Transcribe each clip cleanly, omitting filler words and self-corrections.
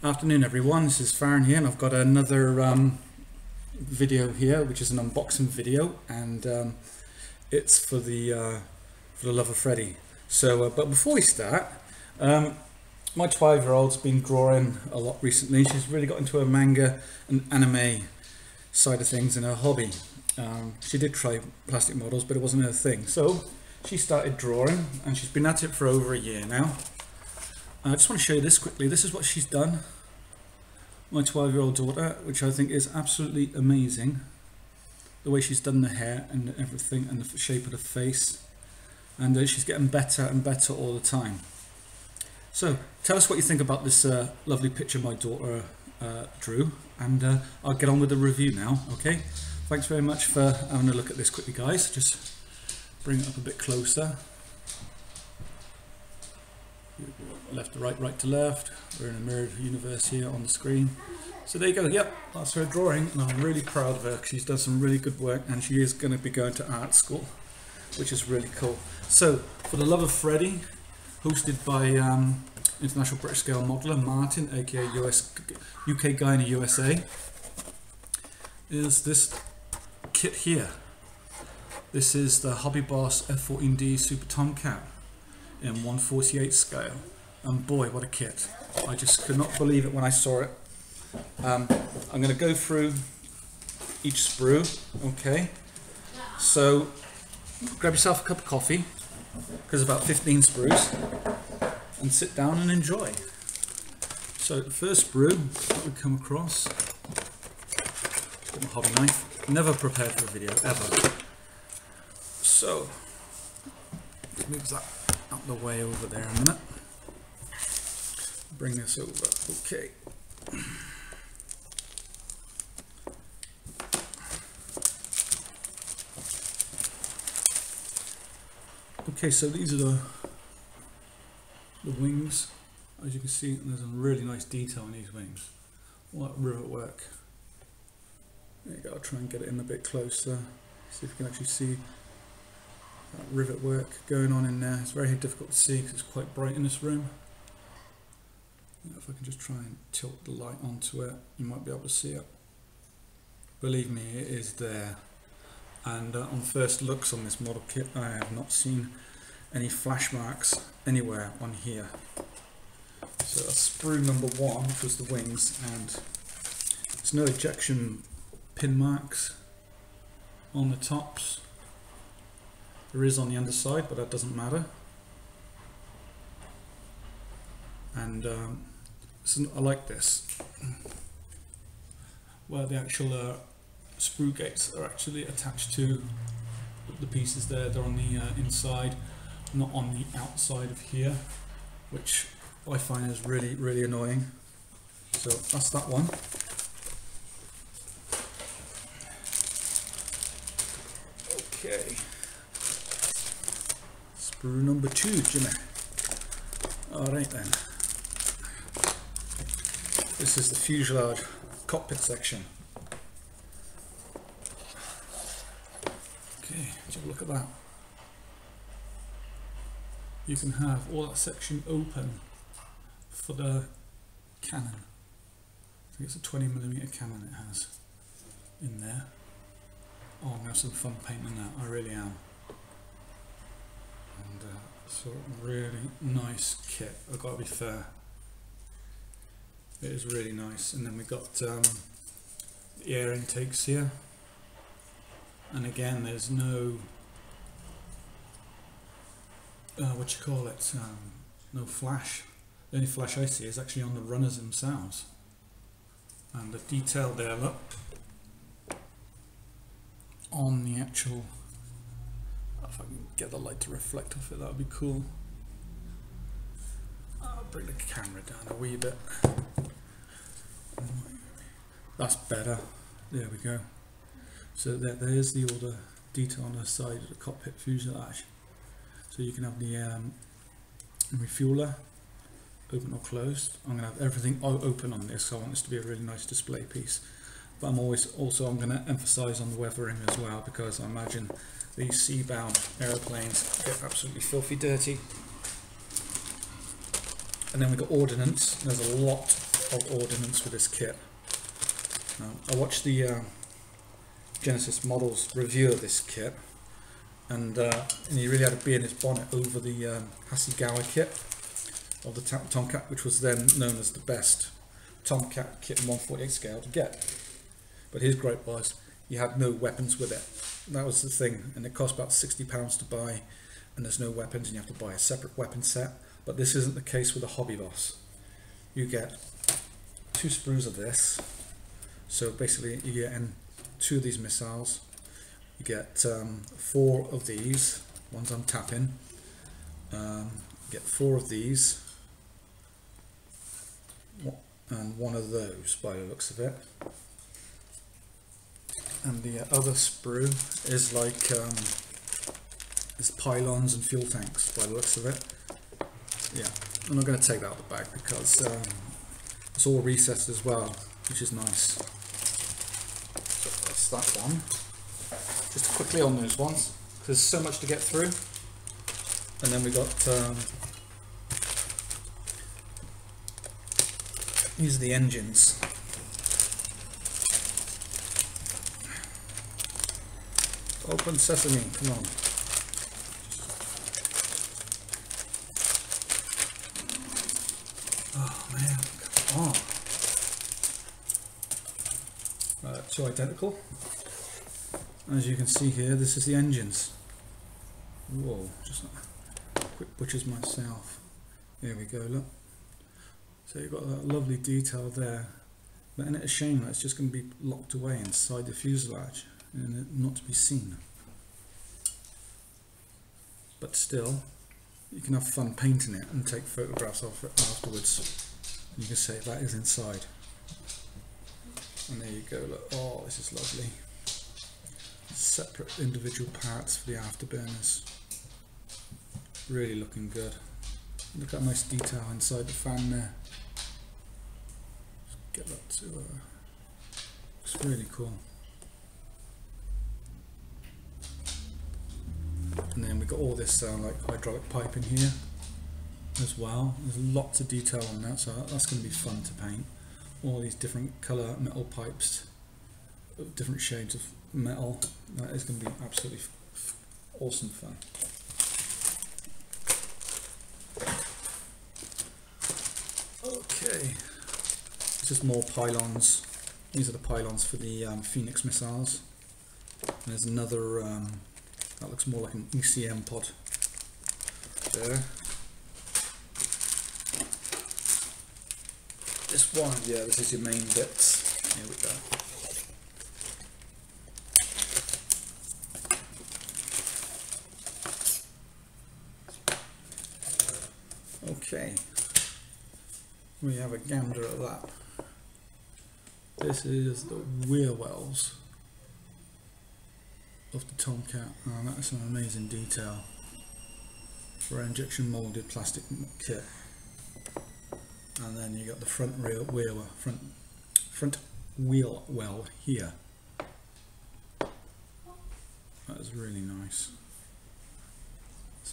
Afternoon everyone, this is Farron here and I've got another video here which is an unboxing video, and it's for the love of Freddy. So but before we start, my 12-year-old's been drawing a lot recently. She's really got into her manga and anime side of things in her hobby. She did try plastic models, but it wasn't her thing, so she started drawing and she's been at it for over a year now. I just want to show you this quickly. This is what she's done. My 12-year-old daughter, which I think is absolutely amazing. The way she's done the hair and everything, and the shape of the face. And she's getting better and better all the time. So tell us what you think about this lovely picture my daughter drew, and I'll get on with the review now. Okay, thanks very much for having a look at this quickly, guys. Just bring it up a bit closer. Left to right, right to left. We're in a mirrored universe here on the screen. So there you go. Yep, that's her drawing, and I'm really proud of her. She's done some really good work, and she is going to be going to art school, which is really cool. So, for the love of Freddy, hosted by international British scale modeler Martin, aka UK guy in the USA, is this kit here. This is the Hobby Boss F14D Super Tomcat in 1/48 scale, and boy, what a kit. I just could not believe it when I saw it. I'm going to go through each sprue. Okay, so grab yourself a cup of coffee, because about 15 sprues, and sit down and enjoy. So the first sprue that we come across, got my hobby knife, never prepared for a video ever, so let's move that out the way over there a minute. Bring this over. Okay. Okay, so these are the wings. As you can see, there's some really nice detail in these wings. All that rivet work. There you go. I'll try and get it in a bit closer. See if you can actually see that rivet work going on in there. It's very difficult to see because it's quite bright in this room. If I can just try and tilt the light onto it, you might be able to see it. Believe me, it is there. And on first looks on this model kit, I have not seen any flash marks anywhere on here. So that's sprue number 1, which was the wings, and there's no ejection pin marks on the tops. There is on the underside, but that doesn't matter. And I like this, where the actual sprue gates are actually attached to the pieces there. They're on the inside, not on the outside of here, which I find is really, really annoying. So that's that one. Okay. Sprue number 2, Jimmy. Alright then. This is the fuselage cockpit section. Okay, let's have a look at that. You can have all that section open for the cannon. I think it's a 20mm cannon it has in there. Oh, I'm going to have some fun painting that, I really am. And so really nice kit, I've got to be fair. It is really nice. And then we've got the air intakes here. And again, there's no what you call it, no flash. The only flash I see is actually on the runners themselves. And the detail there, look, on the actual, if I can get the light to reflect off it, that would be cool. I'll bring the camera down a wee bit. That's better. There we go. So there's all the detail on the side of the cockpit fuselage. So you can have the refueler open or closed. I'm going to have everything open on this, so I want this to be a really nice display piece. But I'm I'm going to emphasise on the weathering as well, because I imagine these sea-bound aeroplanes get absolutely filthy dirty. And then we've got ordnance. There's a lot of ordnance with this kit. I watched the Genesis Models review of this kit, and he really had a bee in his bonnet over the Hasegawa kit of the Tomcat, which was then known as the best Tomcat kit in 1/48 scale to get. But his gripe was you had no weapons with it. That was the thing, and it cost about £60 to buy, and there's no weapons, and you have to buy a separate weapon set. But this isn't the case with the Hobby Boss. You get 2 sprues of this, so basically you get in 2 of these missiles, you get 4 of these, ones I'm tapping, you get 4 of these, and 1 of those by the looks of it. And the other sprue is like is pylons and fuel tanks by the looks of it. Yeah, I'm not going to take that out of the bag because it's all recessed as well, which is nice. So that's that one. Just quickly on those ones, there's so much to get through. And then we got these are the engines. Open sesame, come on. Oh man, come on. 2 identical. As you can see here, this is the engines. Whoa, just quick butchers myself. Here we go, look. So you've got that lovely detail there. But isn't it a shame that it's just going to be locked away inside the fuselage and not to be seen? But still, you can have fun painting it and take photographs of it afterwards. You can say that is inside. And there you go, look, oh this is lovely. Separate individual parts for the afterburners. Really looking good. Look at that nice detail inside the fan there. Just get that to it's really cool. And then we've got all this like hydraulic pipe in here as well. There's lots of detail on that, so that's going to be fun to paint. All these different colour metal pipes, different shades of metal. That is going to be absolutely awesome fun. Okay, this is more pylons. These are the pylons for the Phoenix missiles. And there's another that looks more like an ECM pod there. This one, yeah, this is your main bits. Here we go. Okay, we have a gander at that. This is the rear wells of the Tomcat. Oh, that's an amazing detail for an injection molded plastic kit. And then you got the front wheel well here. That is really nice.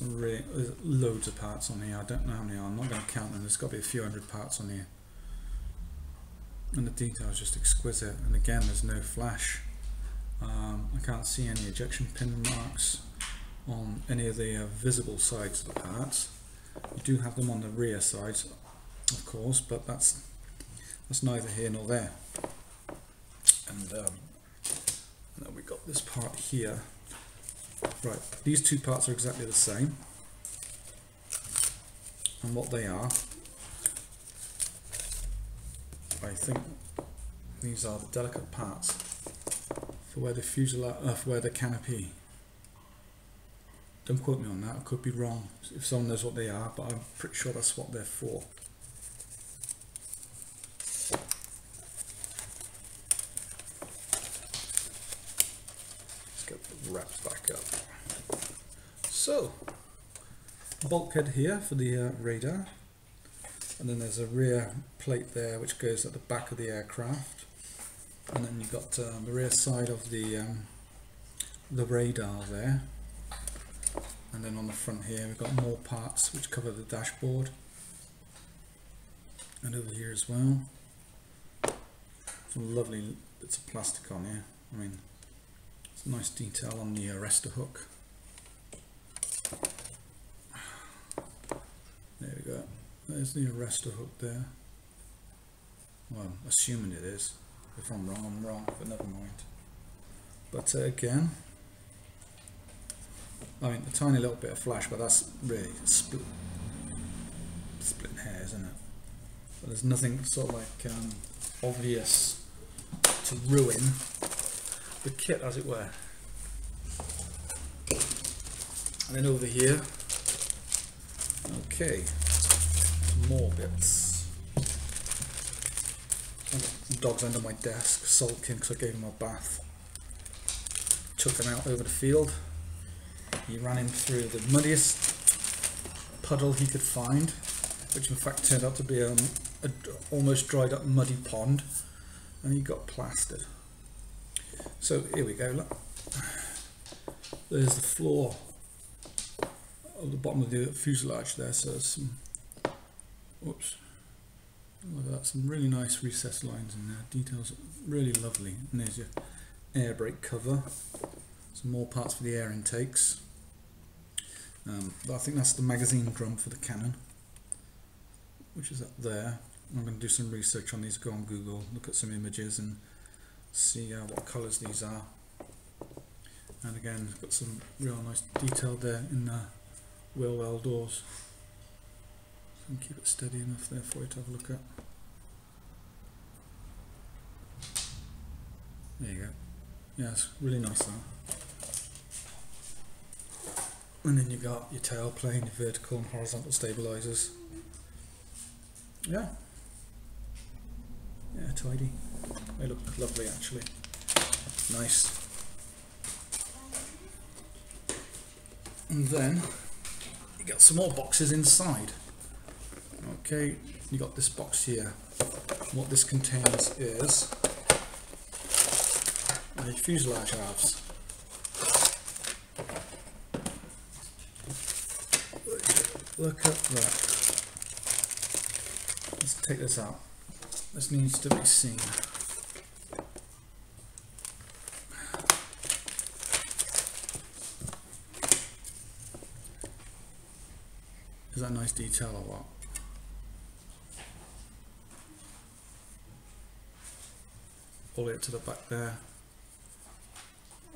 There's loads of parts on here. I don't know how many are. I'm not going to count them. There's got to be a few hundred parts on here. And the detail is just exquisite. And again, there's no flash. I can't see any ejection pin marks on any of the visible sides of the parts. You do have them on the rear sides, of course, but that's neither here nor there. And then we got this part here. Right, these 2 parts are exactly the same, and what they are, I think these are the delicate parts for where the fuselage, for where the canopy. Don't quote me on that, I could be wrong if someone knows what they are, but I'm pretty sure that's what they're for. Let's get the wraps back up. So, bulkhead here for the radar, and then there's a rear plate there which goes at the back of the aircraft, and then you've got the rear side of the radar there. And then on the front here we've got more parts which cover the dashboard, and over here as well. Some lovely bits of plastic on here. I mean, it's a nice detail on the arrestor hook. There we go. There's the arrestor hook there. Well, I'm assuming it is. If I'm wrong, I'm wrong, but never mind. But again, I mean, a tiny little bit of flash, but that's really splitting hairs, isn't it? But there's nothing sort of like obvious to ruin the kit, as it were. And then over here, okay, some more bits. I've got some dogs under my desk, sulking because I gave him a bath. Took him out over the field. He ran him through the muddiest puddle he could find, which in fact turned out to be a almost dried up muddy pond, and he got plastered. So here we go, look. There's the floor of the bottom of the fuselage there, so there's some, whoops, look at that, some really nice recessed lines in there, details really lovely. And there's your air brake cover, some more parts for the air intakes. But I think that's the magazine drum for the cannon, which is up there. I'm going to do some research on these, go on Google, look at some images and see what colours these are. And again, it's got some real nice detail there in the wheel well doors. So keep it steady enough there for you to have a look at. There you go. Yeah, it's really nice that. And then you got your tailplane, your vertical and horizontal stabilisers. Yeah. Yeah, tidy. They look lovely actually. Nice. And then you got some more boxes inside. Okay, you got this box here. What this contains is the fuselage halves. Look at that. Let's take this out. This needs to be seen. Is that nice detail or what? All the way up to the back there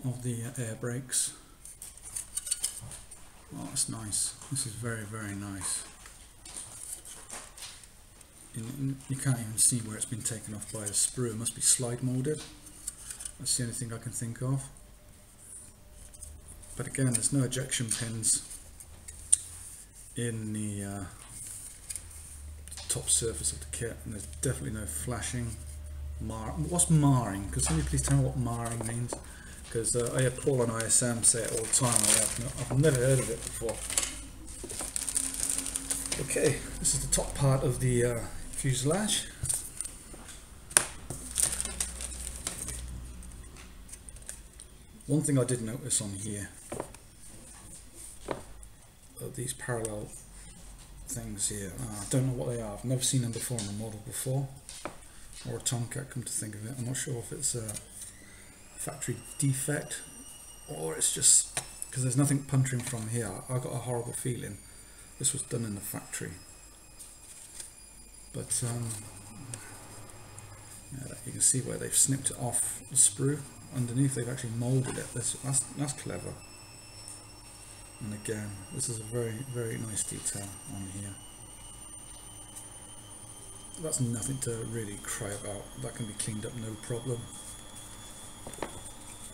of the air brakes. Oh, that's nice. This is very, very nice. You can't even see where it's been taken off by a sprue. It must be slide molded. That's the only thing I can think of. But again, there's no ejection pins in the top surface of the kit, and there's definitely no flashing. What's marring? Because somebody please tell me what marring means. Because I hear Paul on ISM say it all the time. I've never heard of it before. Okay, this is the top part of the fuselage. One thing I did notice on here are these parallel things here. I don't know what they are. I've never seen them before in a model before, or a Tomcat, come to think of it. I'm not sure if it's a factory defect or it's just because there's nothing puncturing from here. I got a horrible feeling this was done in the factory. But yeah, you can see where they've snipped it off the sprue. Underneath they've actually moulded it. That's clever. And again, this is a very, very nice detail on here. That's nothing to really cry about. That can be cleaned up no problem.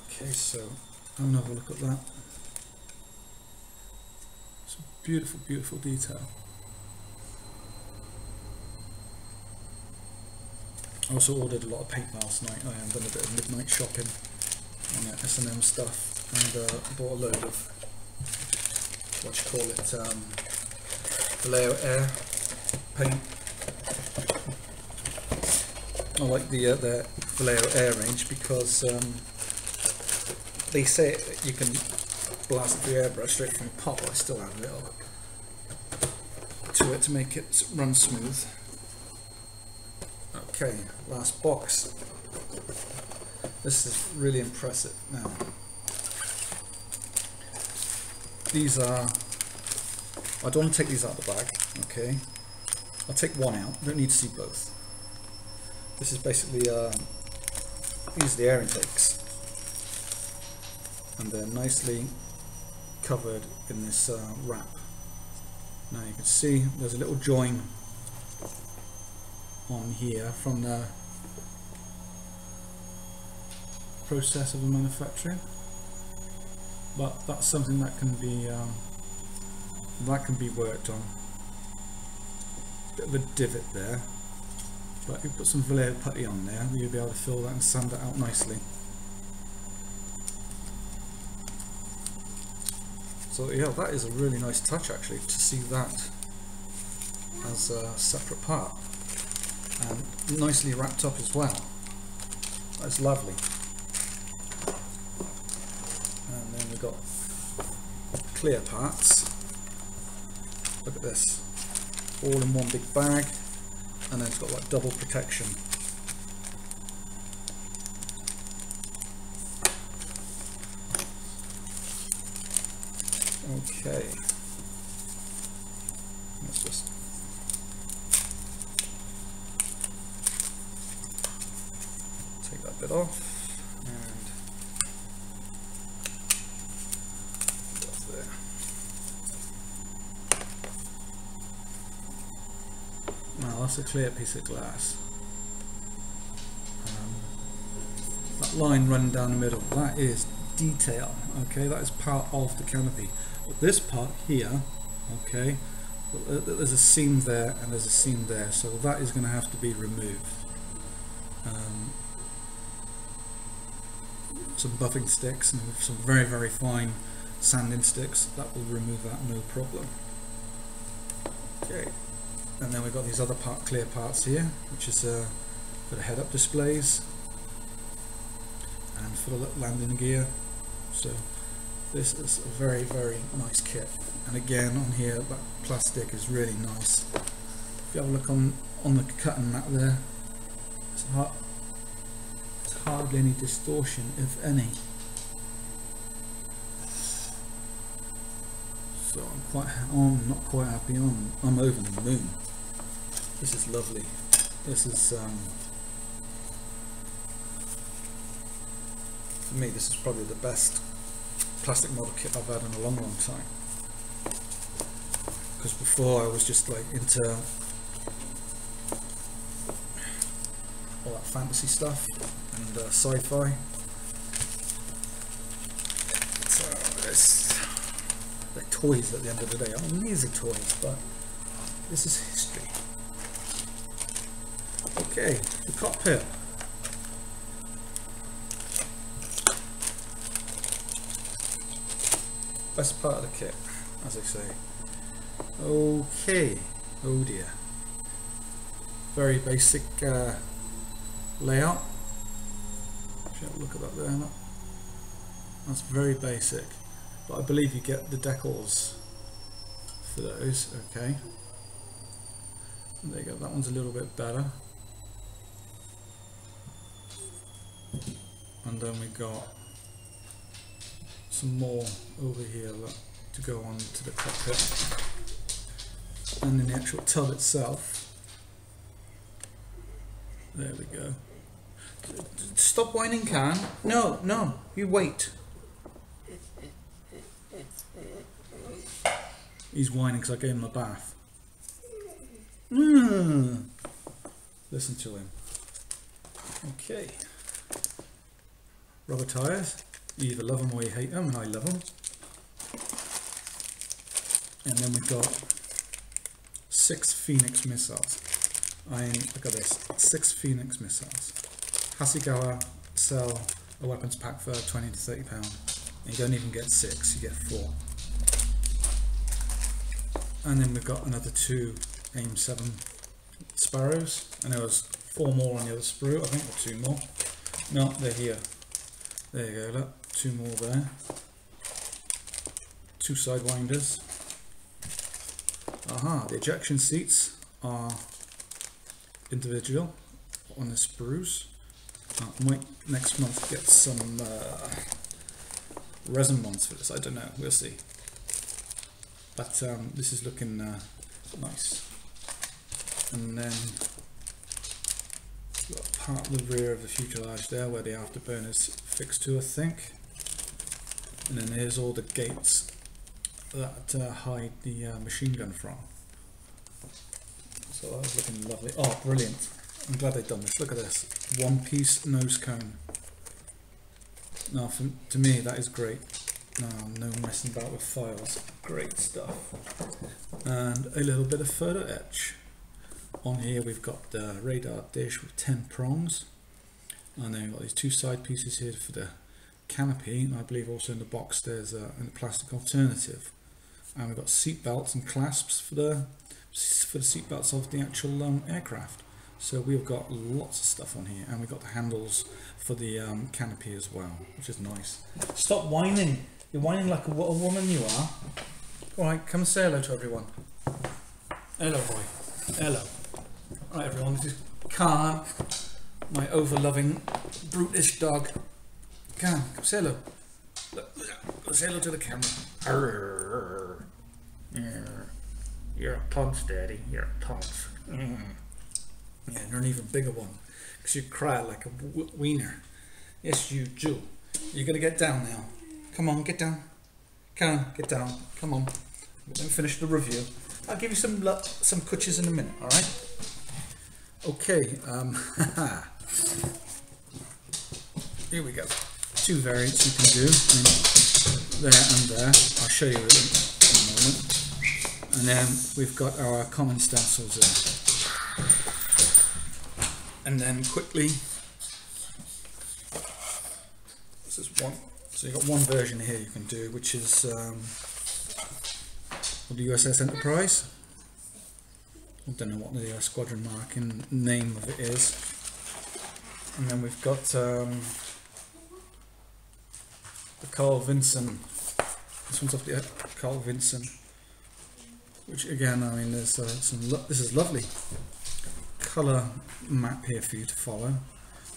Okay, so I'll have a look at that. It's a beautiful, beautiful detail. I also ordered a lot of paint last night. I done a bit of midnight shopping on S&M stuff, and bought a load of what you call it, Vallejo Air paint. I like the Vallejo Air range because they say you can blast the airbrush straight from the pot, but I still add a little to it to make it run smooth. Okay, last box. This is really impressive. Now, these are, I don't want to take these out of the bag, okay? I'll take one out, I don't need to see both. This is basically, these are the air intakes. And they're nicely covered in this wrap. Now you can see there's a little join on here from the process of the manufacturing, but that's something that can be worked on. Bit of a divot there, but if you put some veneer putty on there, you'll be able to fill that and sand it out nicely. So yeah, that is a really nice touch actually, to see that as a separate part and nicely wrapped up as well. That's lovely. And then we've got clear parts. Look at this, all in one big bag, and then it's got like double protection. Okay, let's just take that bit off and put that there. Now that's a clear piece of glass. That line running down the middle, that is detail, okay, that is part of the canopy. But this part here, okay, there's a seam there and there's a seam there, so that is going to have to be removed. Some buffing sticks and some very, very fine sanding sticks, that will remove that, no problem. Okay, and then we've got these other clear parts here, which is for the head-up displays and for the landing gear. So this is a very, very nice kit, and again on here that plastic is really nice. If you have a look on the cutting mat there, it's hardly any distortion, if any. So I'm not quite happy. I'm over the moon. This is lovely. This is for me, this is probably the best plastic model kit I've had in a long, long time. Because before I was just like into all that fantasy stuff and sci-fi. So they're toys at the end of the day. I mean, these are toys, but this is history. Okay, the cockpit. Best part of the kit, as I say. Okay, oh dear. Very basic layout. Look at that there. That's very basic, but I believe you get the decals for those. Okay, and there you go. That one's a little bit better. And then we got some more over here to go on to the cockpit, and then the actual tub itself. There we go. Stop whining, Can. No, no, you wait. He's whining because I gave him a bath. Listen to him. Okay. Rubber tyres. You either love them or you hate them, and I love them. And then we've got 6 Phoenix missiles. Look at this, 6 Phoenix missiles. Hasegawa sell a weapons pack for 20 to 30 pounds. And you don't even get 6, you get 4. And then we've got another 2 AIM 7 Sparrows. And there was 4 more on the other sprue, I think, or 2 more. No, they're here. There you go, look. 2 more there. 2 sidewinders. Aha, the ejection seats are individual on the sprues. I might next month get some resin ones for this, I don't know, we'll see. But this is looking nice. And then got part of the rear of the fuselage there where the afterburner's fixed to, I think. And then here's all the gates that hide the machine gun from. So that was looking lovely. Oh, brilliant. I'm glad they've done this. Look at this. One piece nose cone. Now, to me, that is great. No messing about with files. Great stuff. And a little bit of photo etch. On here we've got the radar dish with 10 prongs. And then we've got these two side pieces here for the canopy. And I believe also in the box there's a plastic alternative. And we've got seat belts and clasps for the seat belts of the actual aircraft. So we've got lots of stuff on here, and we've got the handles for the canopy as well, which is nice. Stop whining. You're whining like a woman you are. Alright, come say hello to everyone. Hello, boy. Hello. Alright, everyone, this is Khan, my over-loving, brutish dog. Khan, come say hello. Look, say hello to the camera. Arr. You're a punch, Daddy. You're a punch. Yeah, you're an even bigger one, because you cry like a wiener. Yes, you do. You're going to get down now. Come on, get down. Come on, get down. Come on. Let me finish the review. I'll give you some coochies in a minute, alright? Okay, here we go. Two variants you can do, there and there. I'll show you in a moment. And then we've got our common stencils there. And then quickly, this is one. So you've got one version here you can do, which is the USS Enterprise. I don't know what the squadron marking name of it is. And then we've got the Carl Vinson. This one's off the Carl Vinson. Which again, I mean, there's this is lovely colour map here for you to follow,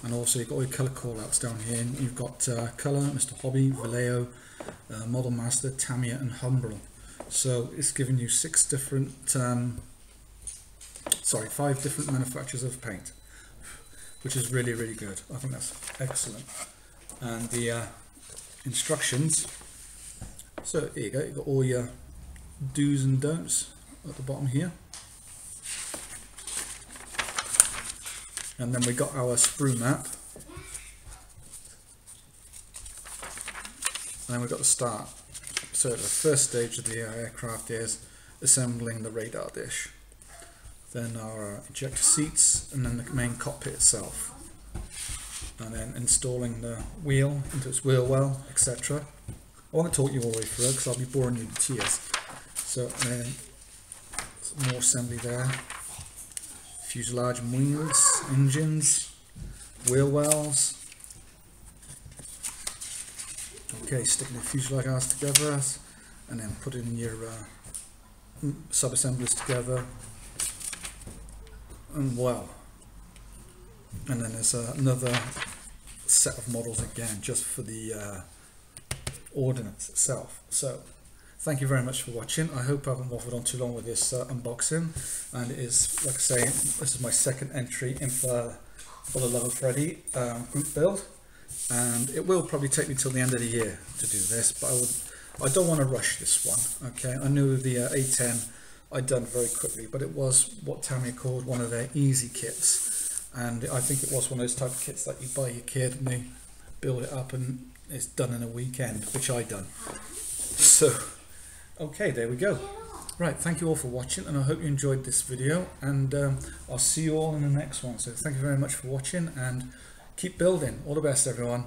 and also you've got all your colour callouts down here. And you've got colour, Mr. Hobby, Vallejo, Model Master, Tamiya, and Humbrol. So it's giving you 5 different manufacturers of paint, which is really, really good. I think that's excellent. And the instructions. So here you go. You've got all your do's and don'ts at the bottom here. And then we got our sprue map. And then we've got the start. So the first stage of the aircraft is assembling the radar dish. Then our ejector seats, and then the main cockpit itself. And then installing the wheel into its wheel well, etc. I won't talk you all the way through because I'll be boring you to tears. So then some more assembly there. Fuselage and wings, engines, wheel wells. Okay, sticking the fuselage arms together, and then putting your sub-assemblies together. And well, and then there's another set of models again, just for the ordnance itself. So thank you very much for watching. I hope I haven't waffled on too long with this unboxing, and it is, like I say, this is my second entry in for the Love of Freddy group build, and it will probably take me till the end of the year to do this, but I don't want to rush this one. Okay, I knew the A10 I'd done very quickly, but it was what Tamiya called one of their easy kits, and I think it was one of those type of kits that you buy your kid and they build it up and it's done in a weekend, which I done. So okay, there we go. Right, thank you all for watching, and I hope you enjoyed this video, and I'll see you all in the next one. So thank you very much for watching, and keep building. All the best, everyone.